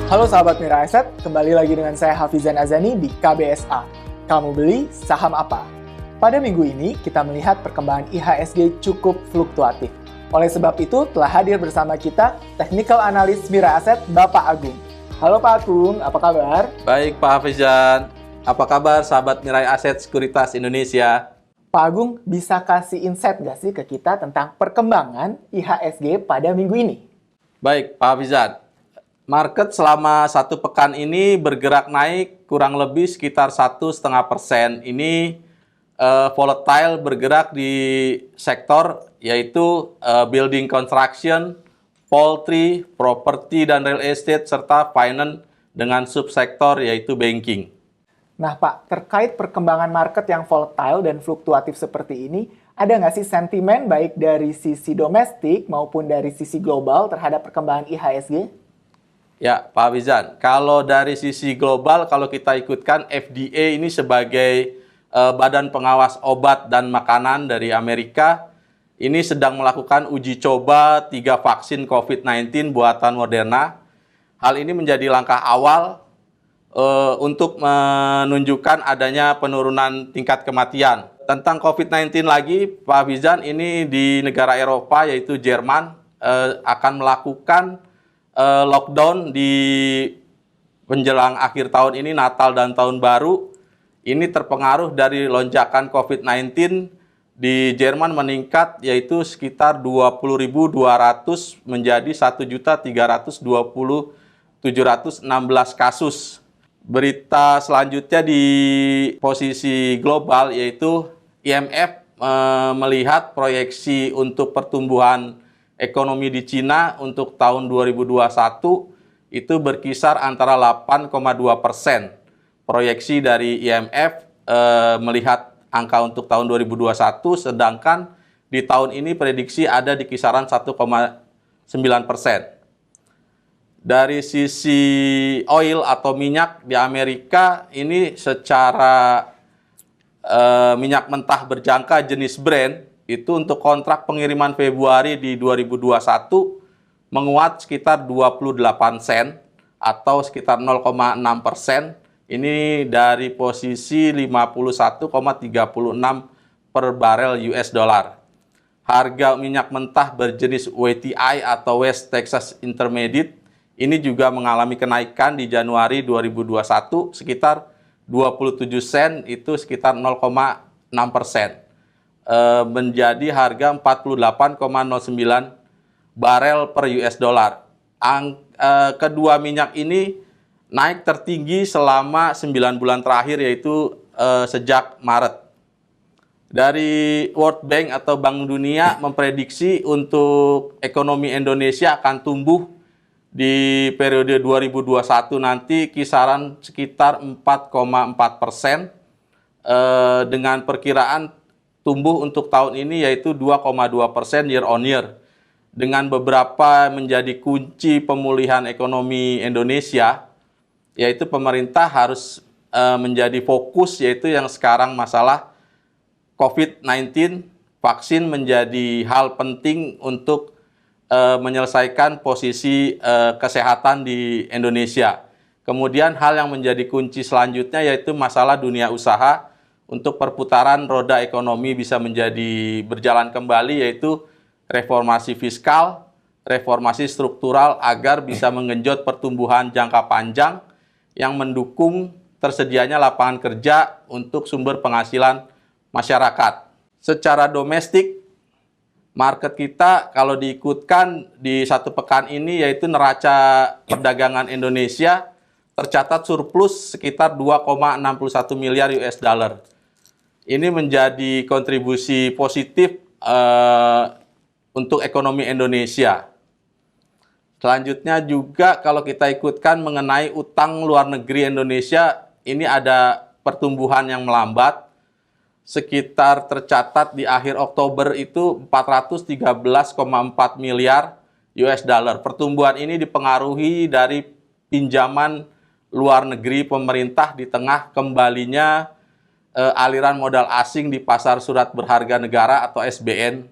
Halo sahabat Mira Asset, kembali lagi dengan saya Hafizan Azani di KBSA. Kamu beli saham apa? Pada minggu ini, kita melihat perkembangan IHSG cukup fluktuatif. Oleh sebab itu, telah hadir bersama kita Technical Analyst Mira Asset, Bapak Agung. Halo Pak Agung, apa kabar? Baik Pak Hafizan, apa kabar sahabat Mirai Aset Sekuritas Indonesia? Pak Agung, bisa kasih insight nggak sih ke kita tentang perkembangan IHSG pada minggu ini? Baik Pak Hafizan, market selama satu pekan ini bergerak naik kurang lebih sekitar 1,5%. Ini volatile bergerak di sektor yaitu building construction, poultry, property dan real estate, serta finance dengan subsektor yaitu banking. Nah Pak, terkait perkembangan market yang volatile dan fluktuatif seperti ini, ada nggak sih sentimen baik dari sisi domestik maupun dari sisi global terhadap perkembangan IHSG? Ya, Pak Hafizan, kalau dari sisi global, kalau kita ikutkan FDA ini sebagai Badan Pengawas Obat dan Makanan dari Amerika, ini sedang melakukan uji coba 3 vaksin COVID-19 buatan Moderna. Hal ini menjadi langkah awal untuk menunjukkan adanya penurunan tingkat kematian. Tentang COVID-19 lagi, Pak Hafizan, ini di negara Eropa yaitu Jerman akan melakukan lockdown di menjelang akhir tahun ini, Natal dan Tahun Baru. Ini terpengaruh dari lonjakan COVID-19 di Jerman meningkat yaitu sekitar 20.200 menjadi 1.320.716 kasus. Berita selanjutnya di posisi global yaitu IMF melihat proyeksi untuk pertumbuhan ekonomi di Cina untuk tahun 2021 itu berkisar antara 8,2%. Proyeksi dari IMF melihat angka untuk tahun 2021, sedangkan di tahun ini prediksi ada di kisaran 1,9%. Dari sisi oil atau minyak di Amerika, ini secara minyak mentah berjangka jenis Brent, itu untuk kontrak pengiriman Februari di 2021 menguat sekitar 28 sen atau sekitar 0,6%. Ini dari posisi 51,36 per barel US dollar. Harga minyak mentah berjenis WTI atau West Texas Intermediate ini juga mengalami kenaikan di Januari 2021 sekitar 27 sen, itu sekitar 0,6%. Menjadi harga 48,09 barel per US dollar. Kedua minyak ini naik tertinggi selama 9 bulan terakhir yaitu sejak Maret. Dari World Bank atau Bank Dunia memprediksi untuk ekonomi Indonesia akan tumbuh di periode 2021 nanti kisaran sekitar 4,4%, dengan perkiraan tumbuh untuk tahun ini yaitu 2,2% year on year. Dengan beberapa menjadi kunci pemulihan ekonomi Indonesia, yaitu pemerintah harus menjadi fokus yaitu yang sekarang masalah COVID-19, vaksin menjadi hal penting untuk menyelesaikan posisi kesehatan di Indonesia. Kemudian hal yang menjadi kunci selanjutnya yaitu masalah dunia usaha untuk perputaran roda ekonomi bisa menjadi berjalan kembali, yaitu reformasi fiskal, reformasi struktural agar bisa menggenjot pertumbuhan jangka panjang yang mendukung tersedianya lapangan kerja untuk sumber penghasilan masyarakat. Secara domestik, market kita kalau diikutkan di satu pekan ini yaitu neraca perdagangan Indonesia tercatat surplus sekitar 2,61 miliar US dollar. Ini menjadi kontribusi positif untuk ekonomi Indonesia. Selanjutnya juga kalau kita ikutkan mengenai utang luar negeri Indonesia, ini ada pertumbuhan yang melambat. Sekitar tercatat di akhir Oktober itu 413,4 miliar US dollar. Pertumbuhan ini dipengaruhi dari pinjaman luar negeri pemerintah di tengah kembalinya aliran modal asing di pasar surat berharga negara atau SBN.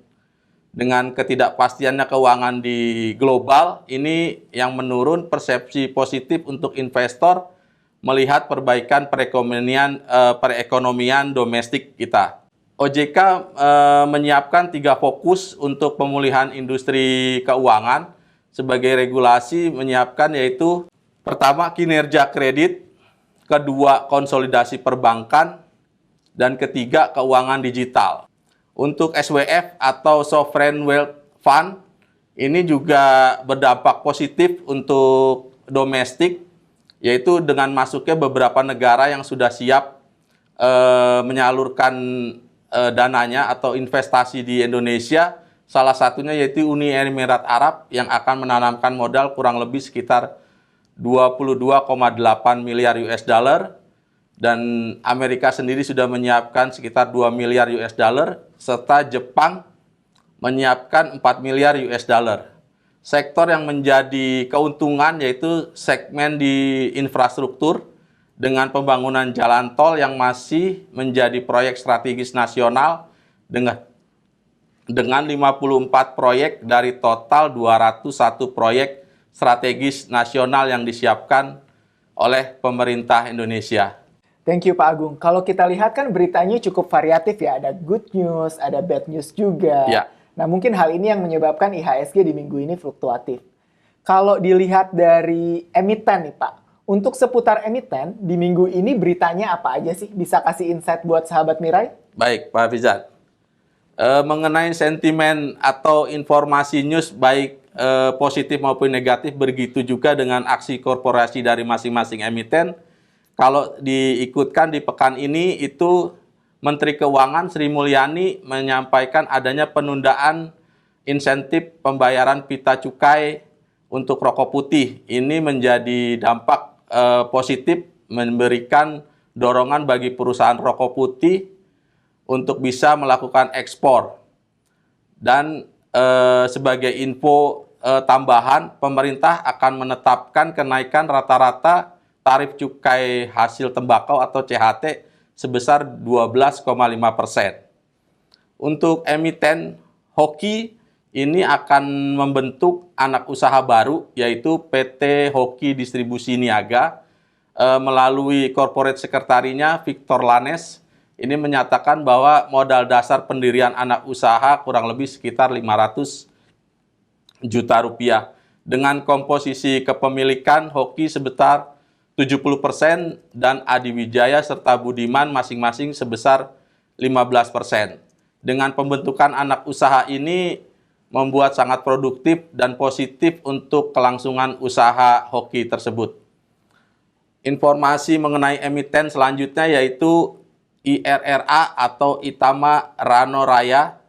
dengan ketidakpastiannya keuangan di global, ini yang menurun persepsi positif untuk investor melihat perbaikan perekonomian domestik kita. OJK menyiapkan 3 fokus untuk pemulihan industri keuangan. Sebagai regulasi menyiapkan yaitu pertama kinerja kredit, kedua konsolidasi perbankan, dan ketiga keuangan digital. Untuk SWF atau Sovereign Wealth Fund ini juga berdampak positif untuk domestik, yaitu dengan masuknya beberapa negara yang sudah siap menyalurkan dananya atau investasi di Indonesia. Salah satunya yaitu Uni Emirat Arab yang akan menanamkan modal kurang lebih sekitar 22,8 miliar US dollar, dan Amerika sendiri sudah menyiapkan sekitar 2 miliar US dollar, serta Jepang menyiapkan 4 miliar US dollar. Sektor yang menjadi keuntungan yaitu segmen di infrastruktur dengan pembangunan jalan tol yang masih menjadi proyek strategis nasional dengan 54 proyek dari total 201 proyek strategis nasional yang disiapkan oleh pemerintah Indonesia. Thank you Pak Agung. Kalau kita lihat kan beritanya cukup variatif ya, ada good news, ada bad news juga. Ya. Nah mungkin hal ini yang menyebabkan IHSG di minggu ini fluktuatif. Kalau dilihat dari emiten nih Pak, untuk seputar emiten di minggu ini beritanya apa aja sih? Bisa kasih insight buat sahabat Mirai? Baik Pak Fizat. Mengenai sentimen atau informasi news baik positif maupun negatif, begitu juga dengan aksi korporasi dari masing-masing emiten. Kalau diikutkan di pekan ini itu Menteri Keuangan Sri Mulyani menyampaikan adanya penundaan insentif pembayaran pita cukai untuk rokok putih. Ini menjadi dampak positif, memberikan dorongan bagi perusahaan rokok putih untuk bisa melakukan ekspor. Dan sebagai info tambahan, pemerintah akan menetapkan kenaikan rata-rata tarif cukai hasil tembakau atau CHT sebesar 12,5%. Untuk emiten Hoki, ini akan membentuk anak usaha baru, yaitu PT Hoki Distribusi Niaga, melalui corporate sekretarinya Victor Lanes. Ini menyatakan bahwa modal dasar pendirian anak usaha kurang lebih sekitar 500 juta rupiah. Dengan komposisi kepemilikan Hoki sebesar 70% dan Adi Wijaya serta Budiman masing-masing sebesar 15%. Dengan pembentukan anak usaha ini membuat sangat produktif dan positif untuk kelangsungan usaha Hoki tersebut. Informasi mengenai emiten selanjutnya yaitu IRRA atau Itama Rano Raya.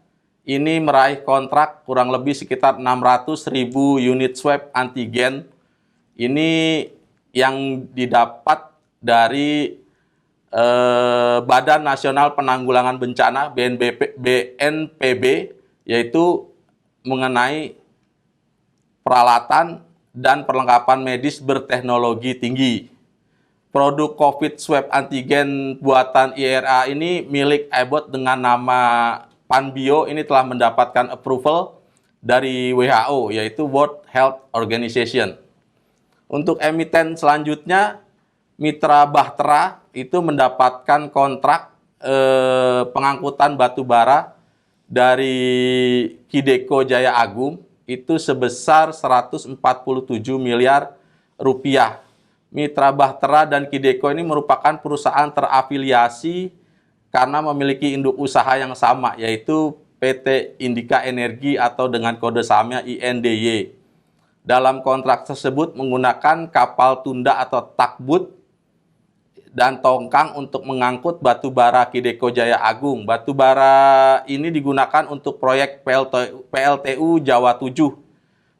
Ini meraih kontrak kurang lebih sekitar 600.000 unit swab antigen. Ini yang didapat dari Badan Nasional Penanggulangan Bencana BNPB, yaitu mengenai peralatan dan perlengkapan medis berteknologi tinggi. Produk COVID swab antigen buatan IRA ini milik Abbott dengan nama Panbio, ini telah mendapatkan approval dari WHO, yaitu World Health Organization. Untuk emiten selanjutnya, Mitra Bahtera itu mendapatkan kontrak pengangkutan batu bara dari Kideko Jaya Agung itu sebesar 147 miliar rupiah. Mitra Bahtera dan Kideko ini merupakan perusahaan terafiliasi karena memiliki induk usaha yang sama, yaitu PT Indika Energi atau dengan kode sahamnya INDY. Dalam kontrak tersebut menggunakan kapal tunda atau takbut dan tongkang untuk mengangkut batu bara Kideko Jaya Agung. Batu bara ini digunakan untuk proyek PLTU Jawa 7.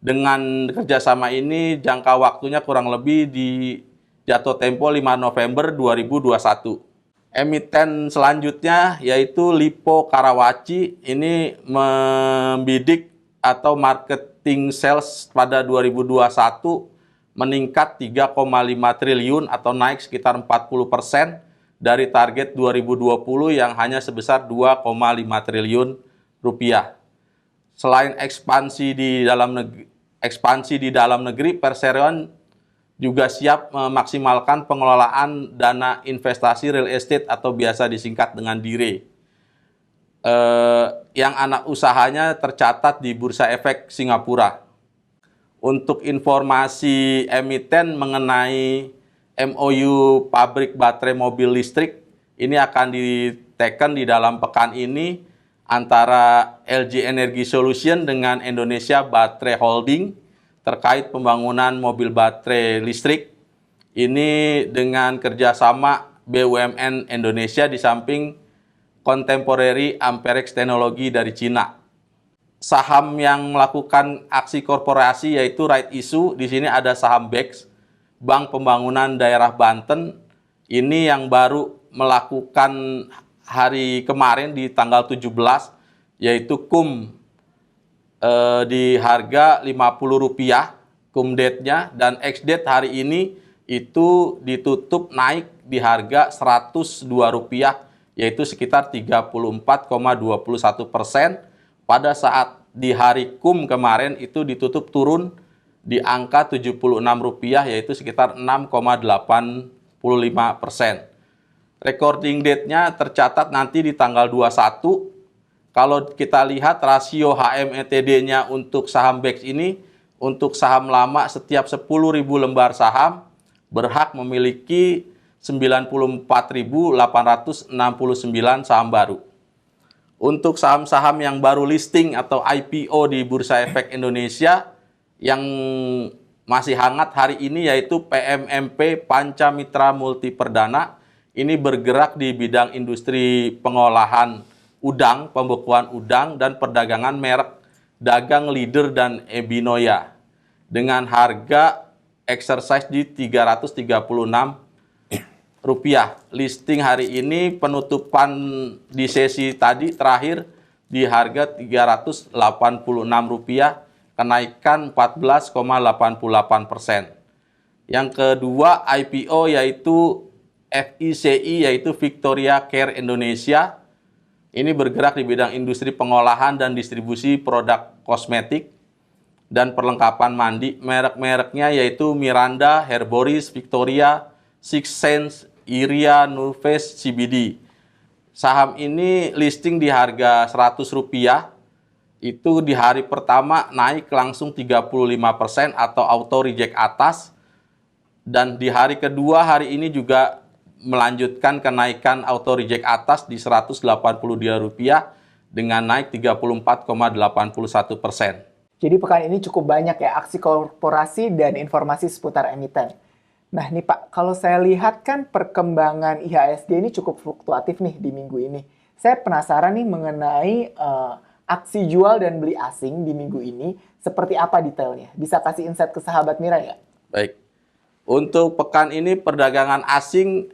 Dengan kerjasama ini jangka waktunya kurang lebih di jatuh tempo 5 November 2021. Emiten selanjutnya yaitu Lipo Karawaci, ini membidik atau marketing sales pada 2021 meningkat 3,5 triliun atau naik sekitar 40% dari target 2020 yang hanya sebesar 2,5 triliun rupiah. Selain ekspansi di dalam negeri, Perseroan juga siap memaksimalkan pengelolaan dana investasi real estate atau biasa disingkat dengan DIRE. Yang anak usahanya tercatat di Bursa Efek Singapura. Untuk informasi emiten mengenai MOU pabrik baterai mobil listrik, ini akan diteken di dalam pekan ini antara LG Energy Solution dengan Indonesia Battery Holding terkait pembangunan mobil baterai listrik. Ini dengan kerjasama BUMN Indonesia di samping Contemporary Amperex Teknologi dari Cina. Saham yang melakukan aksi korporasi yaitu right issue. Di sini ada saham BEX, Bank Pembangunan Daerah Banten. Ini yang baru melakukan hari kemarin di tanggal 17, yaitu KUM di harga Rp50, KUM date-nya, dan ex date hari ini itu ditutup naik di harga Rp102, yaitu sekitar 34,21%. Pada saat di hari KUM kemarin itu ditutup turun di angka Rp76, yaitu sekitar 6,85%. Recording date-nya tercatat nanti di tanggal 21. Kalau kita lihat rasio HMETD-nya untuk saham BEX ini, untuk saham lama setiap 10.000 lembar saham berhak memiliki 94.869 saham baru. Untuk saham-saham yang baru listing atau IPO di Bursa Efek Indonesia yang masih hangat hari ini yaitu PMMP Panca Mitra Multi Perdana. Ini bergerak di bidang industri pengolahan udang, pembekuan udang, dan perdagangan merek dagang Leader dan Ebinoya dengan harga exercise di Rp336. Listing hari ini, penutupan di sesi tadi terakhir di harga Rp386, kenaikan 14,88%. Yang kedua IPO yaitu FICI, yaitu Victoria Care Indonesia. Ini bergerak di bidang industri pengolahan dan distribusi produk kosmetik dan perlengkapan mandi. Merek-mereknya yaitu Miranda, Herboris, Victoria, Six Sense, Iria, Nurface, CBD. Saham ini listing di harga Rp100. Itu di hari pertama naik langsung 35% atau auto reject atas. Dan di hari kedua hari ini juga melanjutkan kenaikan auto reject atas di Rp182 dengan naik 34,81%. Jadi pekan ini cukup banyak ya aksi korporasi dan informasi seputar emiten. Nah nih Pak, kalau saya lihat kan perkembangan IHSG ini cukup fluktuatif nih di minggu ini. Saya penasaran nih mengenai aksi jual dan beli asing di minggu ini. Seperti apa detailnya? Bisa kasih insight ke sahabat Mira nggak? Baik. Untuk pekan ini perdagangan asing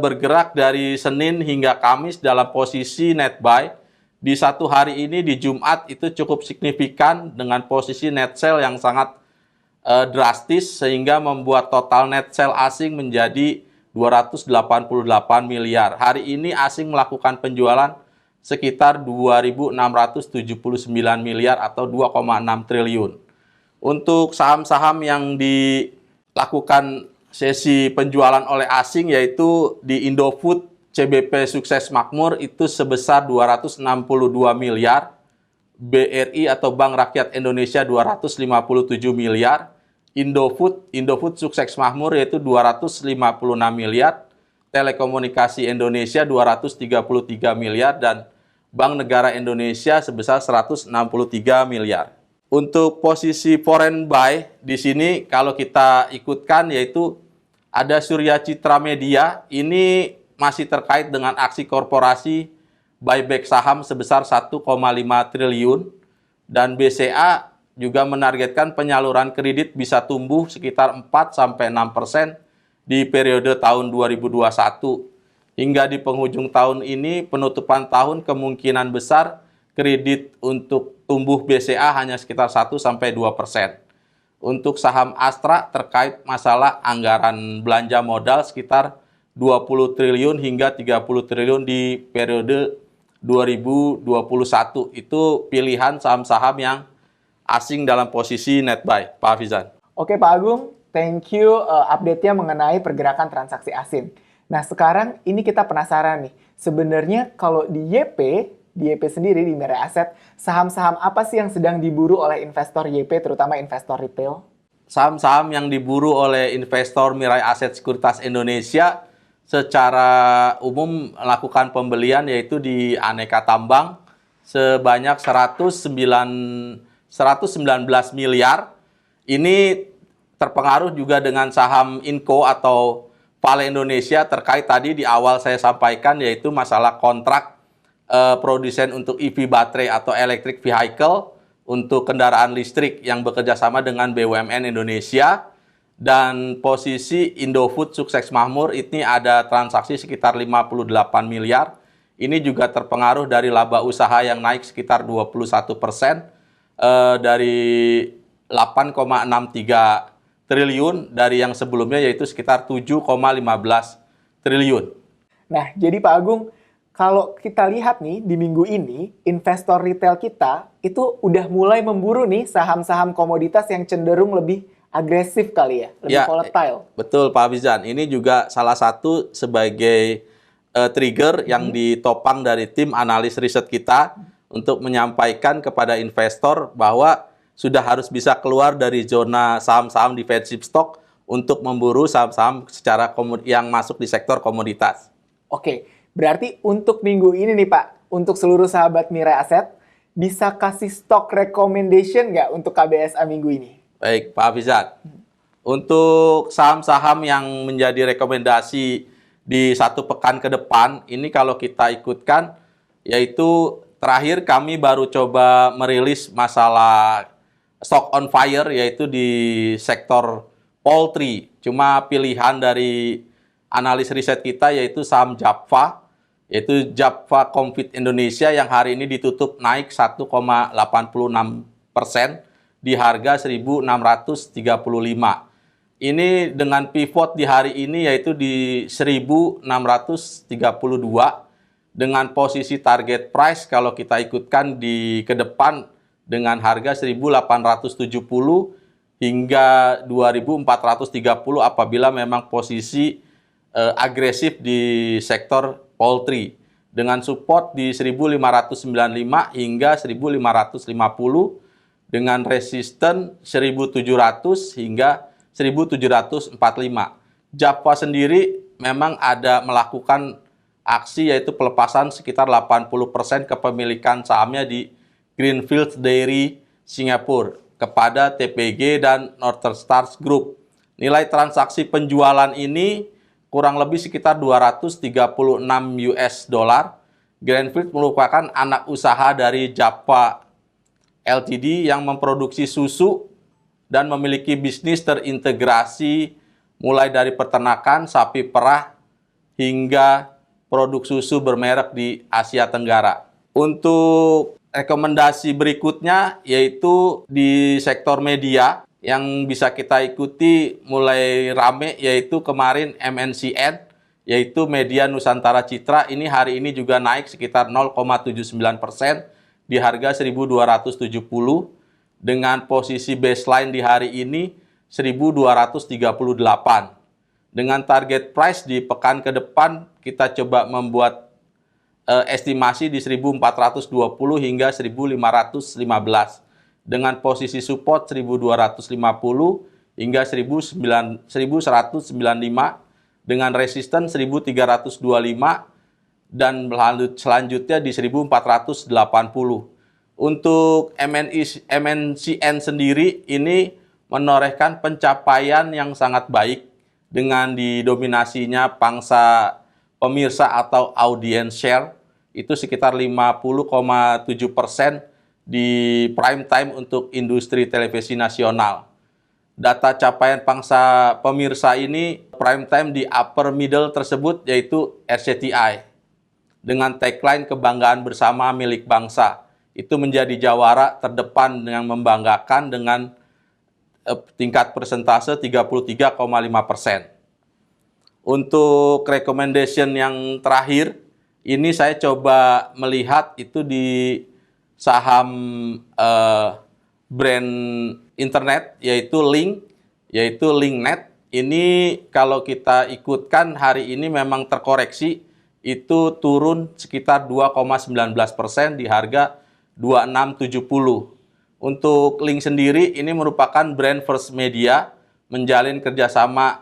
bergerak dari Senin hingga Kamis dalam posisi net buy. Di satu hari ini di Jumat itu cukup signifikan dengan posisi net sell yang sangat drastis sehingga membuat total net sell asing menjadi 288 miliar. Hari ini asing melakukan penjualan sekitar 2.679 miliar atau 2,6 triliun. Untuk saham-saham yang dilakukan sesi penjualan oleh asing yaitu di Indofood CBP Sukses Makmur itu sebesar 262 miliar, BRI atau Bank Rakyat Indonesia 257 miliar, Indofood Sukses Makmur yaitu 256 miliar, Telekomunikasi Indonesia 233 miliar, dan Bank Negara Indonesia sebesar 163 miliar. Untuk posisi foreign buy di sini kalau kita ikutkan yaitu ada Surya Citra Media, ini masih terkait dengan aksi korporasi buyback saham sebesar 1,5 triliun dan BCA juga menargetkan penyaluran kredit bisa tumbuh sekitar 4-6% di periode tahun 2021. Hingga di penghujung tahun ini penutupan tahun kemungkinan besar kredit untuk tumbuh BCA hanya sekitar 1-2%. Untuk saham Astra terkait masalah anggaran belanja modal sekitar 20 triliun hingga 30 triliun di periode 2021. Itu pilihan saham-saham yang asing dalam posisi net buy, Pak Hafizan. Oke Pak Agung, thank you update-nya mengenai pergerakan transaksi asing. Nah sekarang ini kita penasaran nih, sebenarnya kalau di YP sendiri, di Mirai Aset, saham-saham apa sih yang sedang diburu oleh investor YP, terutama investor retail? Saham-saham yang diburu oleh investor Mirai Aset Sekuritas Indonesia secara umum melakukan pembelian yaitu di aneka tambang sebanyak 119 miliar. Ini terpengaruh juga dengan saham Inco atau Vale Indonesia terkait tadi di awal saya sampaikan yaitu masalah kontrak produsen untuk EV baterai atau electric vehicle untuk kendaraan listrik yang bekerja sama dengan BUMN Indonesia. Dan posisi Indofood Sukses Makmur ini ada transaksi sekitar 58 miliar. Ini juga terpengaruh dari laba usaha yang naik sekitar 21% dari 8,63 triliun dari yang sebelumnya yaitu sekitar 7,15 triliun. Nah, jadi Pak Agung, kalau kita lihat nih di minggu ini, investor retail kita itu udah mulai memburu nih saham-saham komoditas yang cenderung lebih agresif kali ya, lebih volatile. Betul Pak Hafizan, ini juga salah satu sebagai trigger yang ditopang dari tim analis riset kita untuk menyampaikan kepada investor bahwa sudah harus bisa keluar dari zona saham-saham defensive stock untuk memburu saham-saham secara yang masuk di sektor komoditas. Oke, berarti untuk minggu ini nih Pak, untuk seluruh sahabat Mirai Aset, bisa kasih stock recommendation nggak untuk KBSA minggu ini? Baik, Pak Hafizan. Untuk saham-saham yang menjadi rekomendasi di satu pekan ke depan, ini kalau kita ikutkan, yaitu terakhir kami baru coba merilis masalah stock on fire, yaitu di sektor poultry. Cuma pilihan dari analis riset kita yaitu saham Japfa, yaitu Japfa Comfit Indonesia yang hari ini ditutup naik 1,86% di harga 1.635. Ini dengan pivot di hari ini yaitu di 1.632 dengan posisi target price kalau kita ikutkan di ke depan dengan harga 1.870 hingga 2.430 apabila memang posisi agresif di sektor poultry dengan support di 1.595 hingga 1.550 dengan resisten 1.700 hingga 1.745. Japfa sendiri memang ada melakukan aksi yaitu pelepasan sekitar 80% kepemilikan sahamnya di Greenfields Dairy Singapura kepada TPG dan Northern Stars Group. Nilai transaksi penjualan ini kurang lebih sekitar 236 US dollar. Greenfields merupakan anak usaha dari Japfa Ltd yang memproduksi susu dan memiliki bisnis terintegrasi mulai dari peternakan, sapi perah, hingga produk susu bermerek di Asia Tenggara. Untuk rekomendasi berikutnya yaitu di sektor media yang bisa kita ikuti mulai rame yaitu kemarin MNCN yaitu Media Nusantara Citra ini hari ini juga naik sekitar 0,79% di harga 1.270 dengan posisi baseline di hari ini 1.238. Dengan target price di pekan ke depan kita coba membuat estimasi di 1.420 hingga 1.515 dengan posisi support 1.250 hingga 1.195 dengan resisten 1.325 dan selanjutnya di 1.480. Untuk MNCN sendiri ini menorehkan pencapaian yang sangat baik dengan didominasinya pangsa pemirsa atau audience share itu sekitar 50,7% di prime time untuk industri televisi nasional. Data capaian pangsa pemirsa ini prime time di upper middle tersebut yaitu RCTI dengan tagline kebanggaan bersama milik bangsa. Itu menjadi jawara terdepan yang membanggakan dengan tingkat persentase 33,5%. Untuk recommendation yang terakhir, Ini saya coba melihat itu di saham brand internet, yaitu Linknet. Ini kalau kita ikutkan hari ini memang terkoreksi, itu turun sekitar 2,19% di harga 2670. Untuk Link sendiri ini merupakan brand First Media, menjalin kerjasama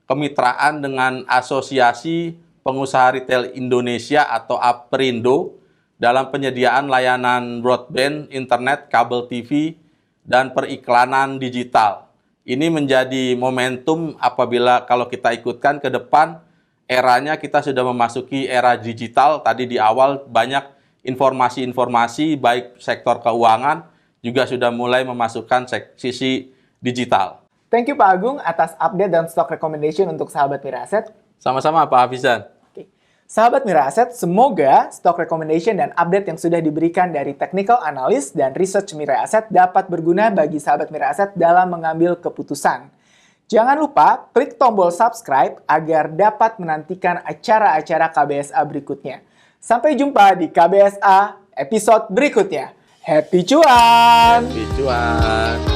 kemitraan dengan Asosiasi Pengusaha Retail Indonesia atau APRindo dalam penyediaan layanan broadband, internet, kabel TV, dan periklanan digital. Ini menjadi momentum apabila kalau kita ikutkan ke depan, eranya kita sudah memasuki era digital. Tadi di awal banyak informasi-informasi baik sektor keuangan juga sudah mulai memasukkan sisi digital. Thank you Pak Agung atas update dan stock recommendation untuk sahabat Mira Aset. Sama-sama Pak Hafizan. Oke. Sahabat Mira Aset, semoga stock recommendation dan update yang sudah diberikan dari technical analyst dan research Mira Aset dapat berguna bagi sahabat Mira Aset dalam mengambil keputusan. Jangan lupa klik tombol subscribe agar dapat menantikan acara-acara KBSA berikutnya. Sampai jumpa di KBSA episode berikutnya. Happy cuan! Happy cuan!